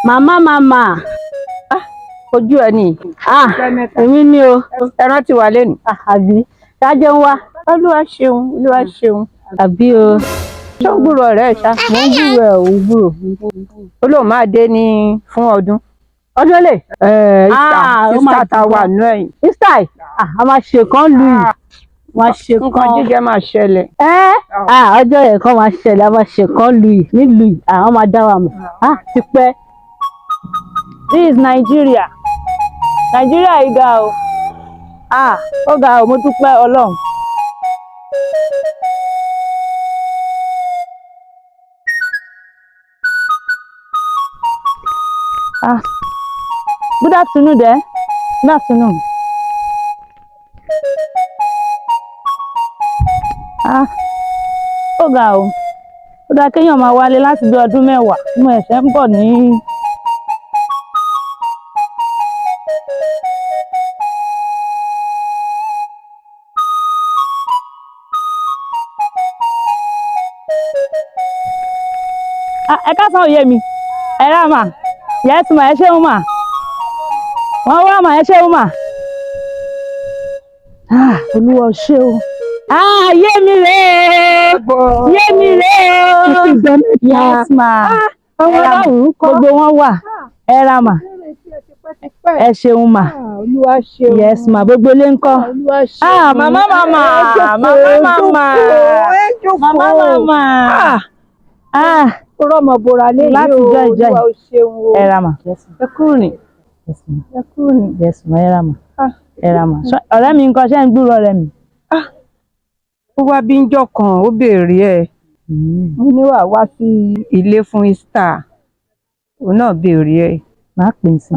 Màmá. Ojú ẹ ni. Èmi ni o. Ẹran ti wà lẹ́nu. Àbí. Ṣáájọ́ ń wá. Olúwa ṣeun. Àbí o. Ṣó ń gbúrò ọ̀rẹ́ ẹ̀ ṣá? Mo ń gbúrò ẹ̀ ò ń gbúrò. Ó lóun máa dé ní fún ọdún. Ọdún lè. Easter ta wà nú ẹ̀yìn. Easter a máa ṣe kan lù yìí. Máa ṣe kan. Nǹkan jíjẹ máa ṣẹlẹ̀. Ọjọ́ yẹn kan máa ṣẹlẹ̀, a máa ṣe kan lù yìí nílùú yìí. Àwọn máa dá wa mọ̀. Ti pẹ́. This is Nigeria. Nigeria yìí ga o. Ó ga o, mo dúpẹ́ Ọlọ́run. Good afternoon there. Good afternoon. Ó ga o. Ó dá kéèyàn máa wálé láti bí ọdún 10. Mo ẹ̀ṣẹ̀ ń bọ̀ ní. Ẹ káàsán òye mi. Ẹ rà mà. Yes ma, ẹ ṣeun mà. Wọ́n wá mà, ẹ ṣeun mà. Olúwa ṣe o. Yé mi rè o. Yes ma. Gbogbo wọn wà. Ẹ rà mà. Ẹ ṣeun mà. Olúwa ṣeun. Yes ma, gbogbo ilé ńkọ́. Olúwa ṣeun. Màmá. Rọ́mọ bora lé yìí o. Láti jọ ìjọ Olúwa ó ṣeun o. Ẹ rà mà. Ẹ kúrò ní. Yes ma, ẹ rà mà. Ọ̀rẹ́ mi ńkọ́, ṣé ń gbúrò ọ̀rẹ́ mi? Ó wá bí ńjọ́ kan, ó béèrè ẹ̀. Mo ní wá sí ilé fún Easter. Òun náà béèrè ẹ̀. Màá pè é sí.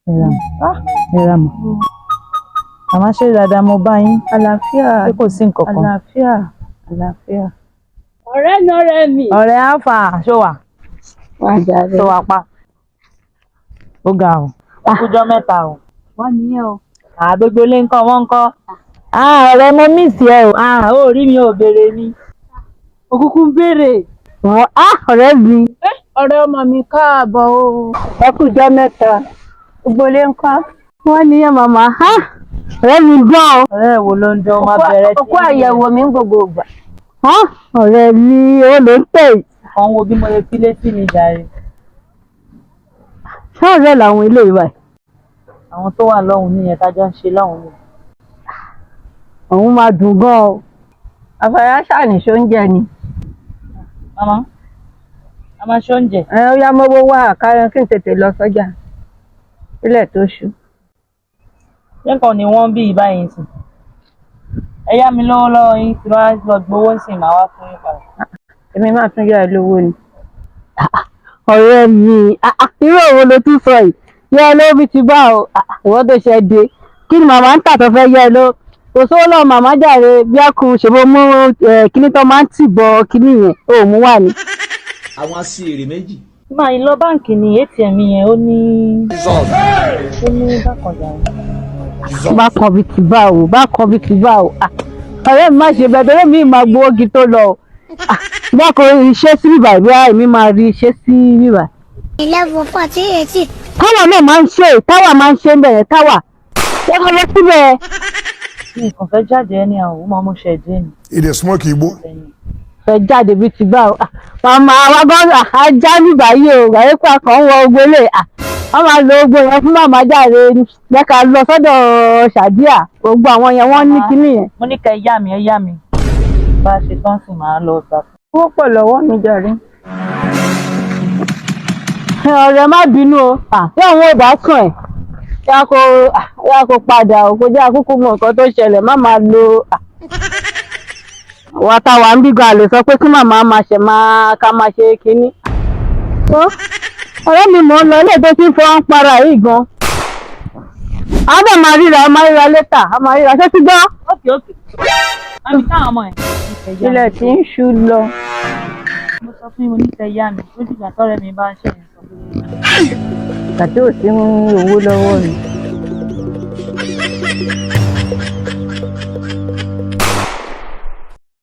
Ẹ rà mà. Màmá ṣe dáadáa mo bá yín. Àlàáfíà. Ṣé kò sí nǹkan kan? Àlàáfíà. Ọ̀rẹ́ mi. Ọ̀rẹ́ Alfa ṣó wà? Wà jáde. Ṣó wà pa? Ó ga o. Ó kújọ́ 3 o. Wọ́n nìyẹn o. Gbogbo ilé ńkọ́, wọ́n ńkọ́. Ọ̀rẹ́ mo miss ẹ o. Ó rí mi ò béèrè mi. Òkùnkùn béèrè. Ọ̀rẹ́ mi. Ọ̀rẹ́ ọmọ mi káàbọ̀ o. Ẹ kújọ́ 3. Gbogbo ilé ńkọ́. Wọ́n nìyẹn màmá. Ọ̀rẹ́ mi gbọ́ o. Ọ̀rẹ́ wo ló ń dán máa bẹ̀rẹ̀ tí. Òkú àyẹ̀wò mi ń gbogbo ìgbà. Ọ̀rẹ́ mi ó ló ń tẹ̀. Àwọn wo bí mo lè fi létí mi jàre. Ṣé ọ̀rẹ́ làwọn ilé ìwà ẹ̀? Àwọn tó wà lọ́hùn nìyẹn tájọ́ ń ṣe lọ́hùn ni. Òun máa dùn gan o. Àfàyà ṣàníṣó ń jẹ ni. Màmá, a máa ṣe oúnjẹ. Ó yá mọ́wọ́ wá àkáyọ kí n tètè lọ sọ́jà. Ilẹ̀ tó ṣú. Ṣé nǹkan ni wọ́n bí ìbáyìí sí? Ẹ yá mi lọ́wọ́ lọ́wọ́ yín tí wọ́n á lọ gbowó sí màá wá fún yín padà. Èmi máa tún yá ẹ lówó ni. Ọ̀rẹ́ mi, irú òun ló tún sọ yìí. Yá ẹ lówó bí ti bá o. Ìwọ́n tó ṣe dé. Kí ni màmá ń tà tó fẹ́ yá ẹ lówó? Kò sówó lọ́wọ́ màmá jàre bí a kù ṣèbó mú kíní tó máa ń tì bọ kíní yẹn. Ó mú wà ní. Àwọn aṣèrè méjì. Máa ń lọ báǹkì ní ATM yẹn ó ní bákan jàre. Bákan bí ti bá o, ọ̀rẹ́ mi má ṣe bẹ́ẹ̀ torí mi máa gbowó kí tó lọ. Bákan iṣẹ́ sí bíbà ìbí mi máa rí iṣẹ́ sí bíbà. 11, 14, 18. Táwa náà máa ń ṣe, táwa máa ń ṣe ń bẹ̀rẹ̀ táwa. Ṣé kọ́ lọ síbẹ̀? Nǹkan fẹ́ jáde ẹni àwọn ọmọ mo ṣẹ̀ dé ni. Èdè smoke Igbo. Fẹ́ jáde bí ti bá o. Màmá wa gbọ́dọ̀ ajá nígbà yìí o, gàrí pàkàn wọ ogbólé. Wọ́n máa lo ogbó yẹn fún màmá jáde jẹ́ ká lọ sọ́dọ̀ Ṣàdíà. Gbogbo àwọn yẹn wọ́n ní kíní yẹn. Mo ní kẹ́ ẹ yá mi. Bá a ṣe tán sì máa lọ gbà. Owó pọ̀ lọ́wọ́ mi jàre. Ọ̀rẹ́ má bínú o. Bí àwọn ò bá kàn ẹ̀. Yá kó padà o, kó jẹ́ àkókò mọ̀ nǹkan tó ṣẹlẹ̀, má máa lo. Wà táwa ń bí gan àlè sọ pé kí màmá ká máa ṣe kíní. Ọ̀rẹ́ mi mò ń lọ ilé tó ti ń fọwọ́n para yìí gan. A bẹ̀ máa ríra létà, a máa ríra ṣé ti gbọ́? Ókè. Àmì táwọn ọmọ ẹ̀. Ilẹ̀ tí ń ṣú lọ. Mo sọ fún yín mo ní kẹ́ yá mi, ó dìgbà tọ́rẹ́ mi bá ń ṣe nǹkan. Àti ò sí owó lọ́wọ́ mi.